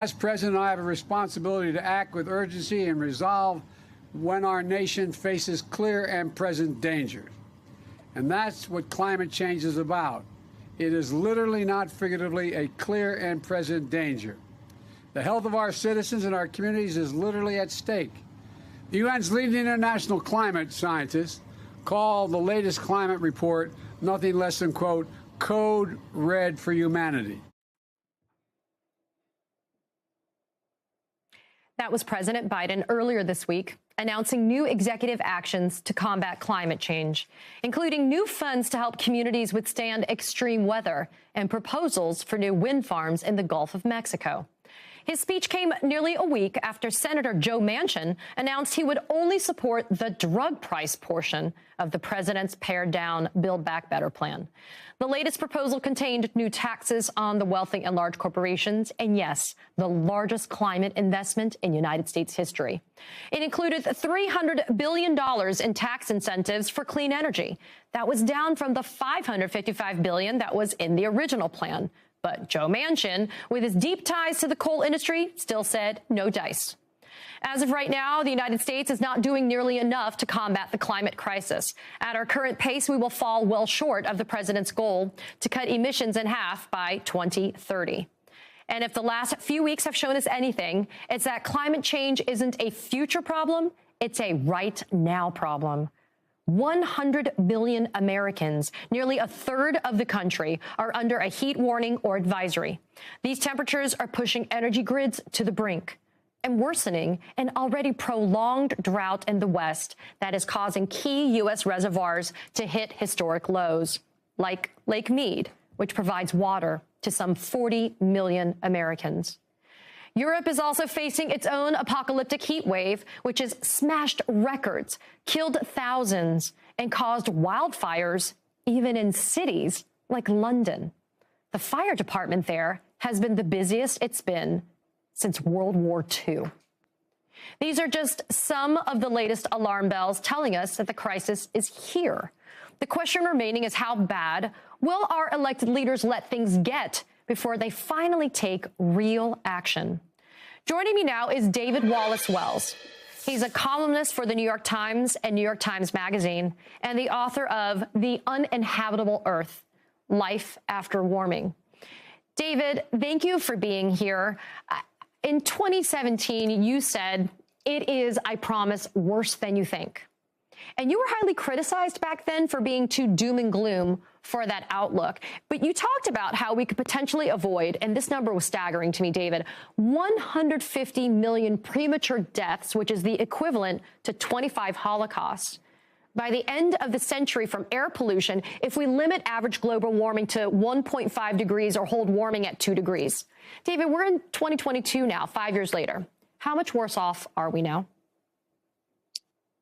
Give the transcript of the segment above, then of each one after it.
As president, I have a responsibility to act with urgency and resolve when our nation faces clear and present dangers. And that's what climate change is about. It is literally, not figuratively, a clear and present danger. The health of our citizens and our communities is literally at stake. The UN's leading international climate scientists call the latest climate report nothing less than, quote, code red for humanity. That was President Biden earlier this week, announcing new executive actions to combat climate change, including new funds to help communities withstand extreme weather and proposals for new wind farms in the Gulf of Mexico. His speech came nearly a week after Senator Joe Manchin announced he would only support the drug price portion of the president's pared-down Build Back Better plan. The latest proposal contained new taxes on the wealthy and large corporations, and yes, the largest climate investment in United States history. It included $300 billion in tax incentives for clean energy. That was down from the $555 billion that was in the original plan. But Joe Manchin, with his deep ties to the coal industry, still said no dice. As of right now, the United States is not doing nearly enough to combat the climate crisis. At our current pace, we will fall well short of the president's goal to cut emissions in half by 2030. And if the last few weeks have shown us anything, it's that climate change isn't a future problem, it's a right now problem. 100 million Americans, nearly a third of the country, are under a heat warning or advisory. These temperatures are pushing energy grids to the brink and worsening an already prolonged drought in the West that is causing key U.S. reservoirs to hit historic lows, like Lake Mead, which provides water to some 40 million Americans. Europe is also facing its own apocalyptic heat wave, which has smashed records, killed thousands, and caused wildfires even in cities like London. The fire department there has been the busiest it's been since World War II. These are just some of the latest alarm bells telling us that the crisis is here. The question remaining is, how bad will our elected leaders let things get before they finally take real action? Joining me now is David Wallace Wells. He's a columnist for the New York Times and New York Times Magazine and the author of The Uninhabitable Earth, Life After Warming. David, thank you for being here. In 2017, you said, "It is, I promise, worse than you think." And you were highly criticized back then for being too doom and gloom for that outlook. But you talked about how we could potentially avoid, and this number was staggering to me, David, 150 million premature deaths, which is the equivalent to 25 Holocausts, by the end of the century from air pollution if we limit average global warming to 1.5 degrees or hold warming at 2 degrees. David, we're in 2022 now, 5 years later. How much worse off are we now?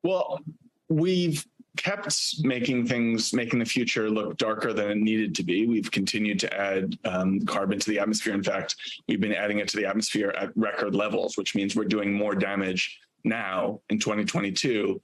Well, we've kept making the future look darker than it needed to be. We've continued to add carbon to the atmosphere. In fact, we've been adding it to the atmosphere at record levels, which means we're doing more damage now in 2022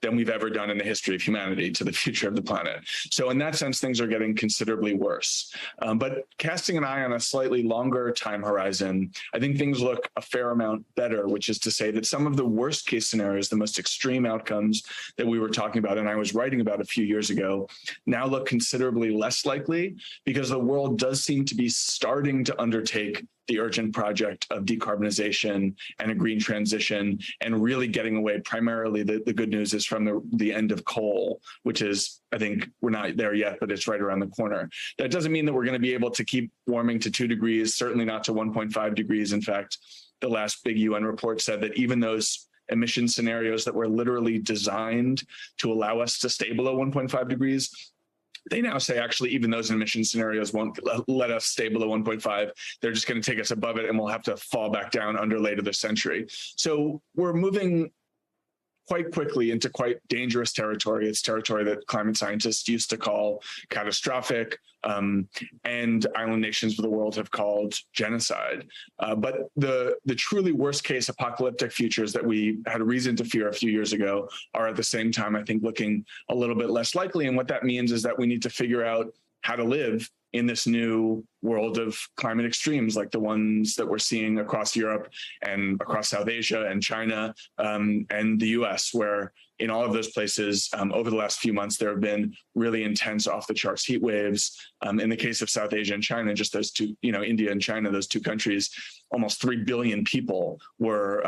than we've ever done in the history of humanity to the future of the planet. So in that sense, things are getting considerably worse. But casting an eye on a slightly longer time horizon, I think things look a fair amount better, which is to say that some of the worst case scenarios, the most extreme outcomes that we were talking about and I was writing about a few years ago, now look considerably less likely because the world does seem to be starting to undertake the urgent project of decarbonization and a green transition and really getting away. Primarily, the good news is from the end of coal, which is, I think we're not there yet, but it's right around the corner. That doesn't mean that we're going to be able to keep warming to 2 degrees, certainly not to 1.5 degrees. In fact, the last big UN report said that even those emission scenarios that were literally designed to allow us to stay below 1.5 degrees, they now say, actually, even those emission scenarios won't let us stay below 1.5. They're just going to take us above it, and we'll have to fall back down under later this century. So we're moving quite quickly into quite dangerous territory. It's territory that climate scientists used to call catastrophic, and island nations of the world have called genocide. But the truly worst case apocalyptic futures that we had a reason to fear a few years ago are at the same time, I think, looking a little bit less likely. And what that means is that we need to figure out how to live in this new world of climate extremes, like the ones that we're seeing across Europe and across South Asia and China and the US, where in all of those places over the last few months, there have been really intense off the charts heat waves. In the case of South Asia and China, just those two, India and China, those two countries, almost 3 billion people were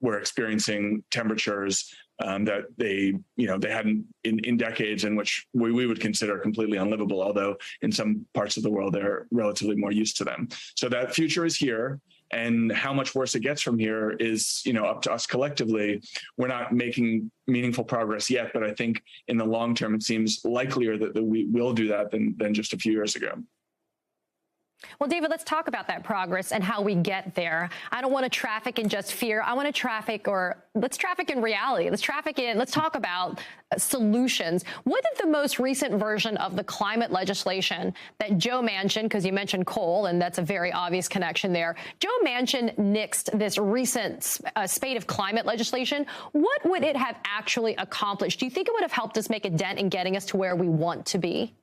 experiencing temperatures that they hadn't in decades, in which we would consider completely unlivable, although in some parts of the world they're relatively more used to them. So that future is here, and how much worse it gets from here is up to us collectively. We're not making meaningful progress yet, but I think in the long term it seems likelier that we will do that than just a few years ago. Well, David, let's talk about that progress and how we get there. I don't want to traffic in just fear. I want to let's traffic in reality. Let's talk about solutions. What did the most recent version of the climate legislation that Joe Manchin, because you mentioned coal, and that's a very obvious connection there, Joe Manchin nixed this recent spate of climate legislation. What would it have actually accomplished? Do you think it would have helped us make a dent in getting us to where we want to be?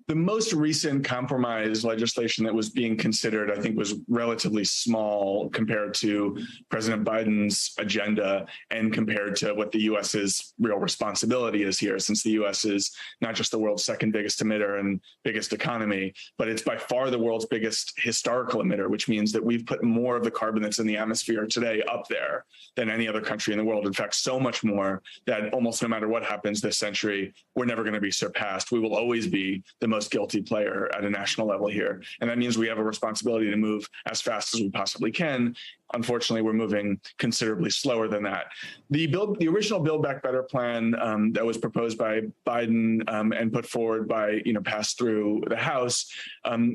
The most recent compromise legislation that was being considered, I think, was relatively small compared to President Biden's agenda and compared to what the U.S.'s real responsibility is here, since the U.S. is not just the world's second biggest emitter and biggest economy, but it's by far the world's biggest historical emitter, which means that we've put more of the carbon that's in the atmosphere today up there than any other country in the world. In fact, so much more that almost no matter what happens this century, we're never going to be surpassed. We will always be the most guilty player at a national level here. And that means we have a responsibility to move as fast as we possibly can. Unfortunately, we're moving considerably slower than that. The original Build Back Better plan that was proposed by Biden and put forward by, passed through the House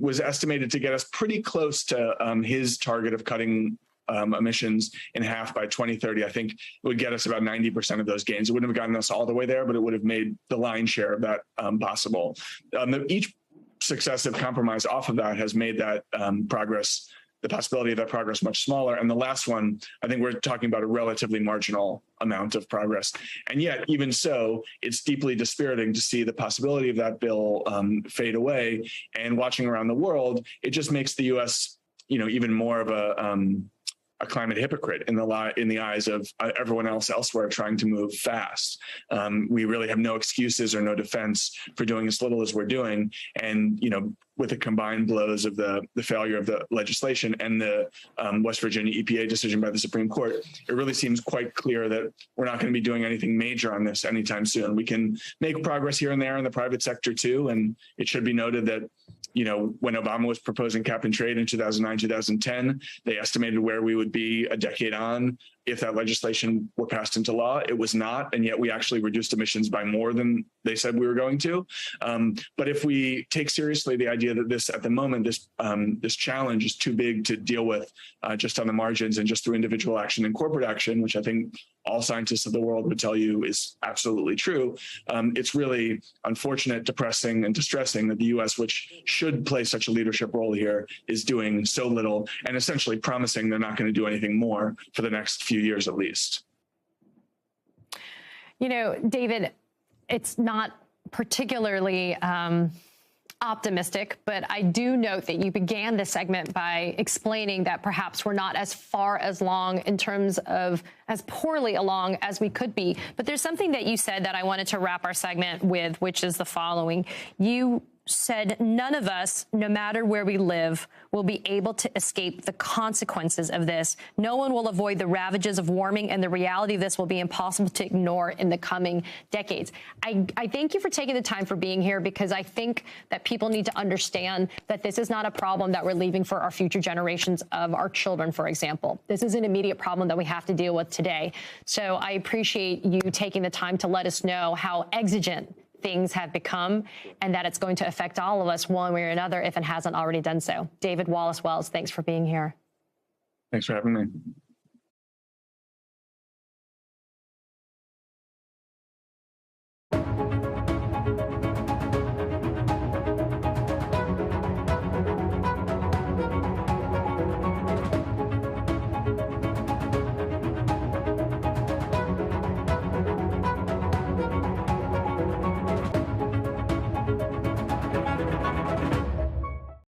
was estimated to get us pretty close to his target of cutting emissions in half by 2030. I think it would get us about 90% of those gains. It wouldn't have gotten us all the way there, but it would have made the lion's share of that possible. Each successive compromise off of that has made that progress, the possibility of that progress, much smaller. And the last one, I think we're talking about a relatively marginal amount of progress. And yet, even so, it's deeply dispiriting to see the possibility of that bill fade away. And watching around the world, it just makes the U.S., even more of a climate hypocrite in the eyes of everyone else elsewhere trying to move fast. We really have no excuses or no defense for doing as little as we're doing. And, with the combined blows of the failure of the legislation and the West Virginia EPA decision by the Supreme Court, it really seems quite clear that we're not going to be doing anything major on this anytime soon. We can make progress here and there in the private sector too. And it should be noted that when Obama was proposing cap and trade in 2009, 2010, they estimated where we would be a decade on if that legislation were passed into law. It was not, and yet we actually reduced emissions by more than they said we were going to. But if we take seriously the idea that at the moment, this challenge is too big to deal with just on the margins and just through individual action and corporate action, which I think all scientists of the world would tell you is absolutely true. It's really unfortunate, depressing, and distressing that the U.S., which should play such a leadership role here, is doing so little and essentially promising they're not going to do anything more for the next few years at least. David, it's not particularly optimistic, but I do note that you began this segment by explaining that perhaps we're not as far along in terms of as poorly along as we could be. But there's something that you said that I wanted to wrap our segment with, which is the following. You said none of us, no matter where we live, will be able to escape the consequences of this. No one will avoid the ravages of warming, and the reality of this will be impossible to ignore in the coming decades. I thank you for taking the time for being here, because I think that people need to understand that this is not a problem that we're leaving for our future generations of our children, for example. This is an immediate problem that we have to deal with today. So I appreciate you taking the time to let us know how exigent things have become, and that it's going to affect all of us one way or another if it hasn't already done so. David Wallace Wells, thanks for being here. Thanks for having me.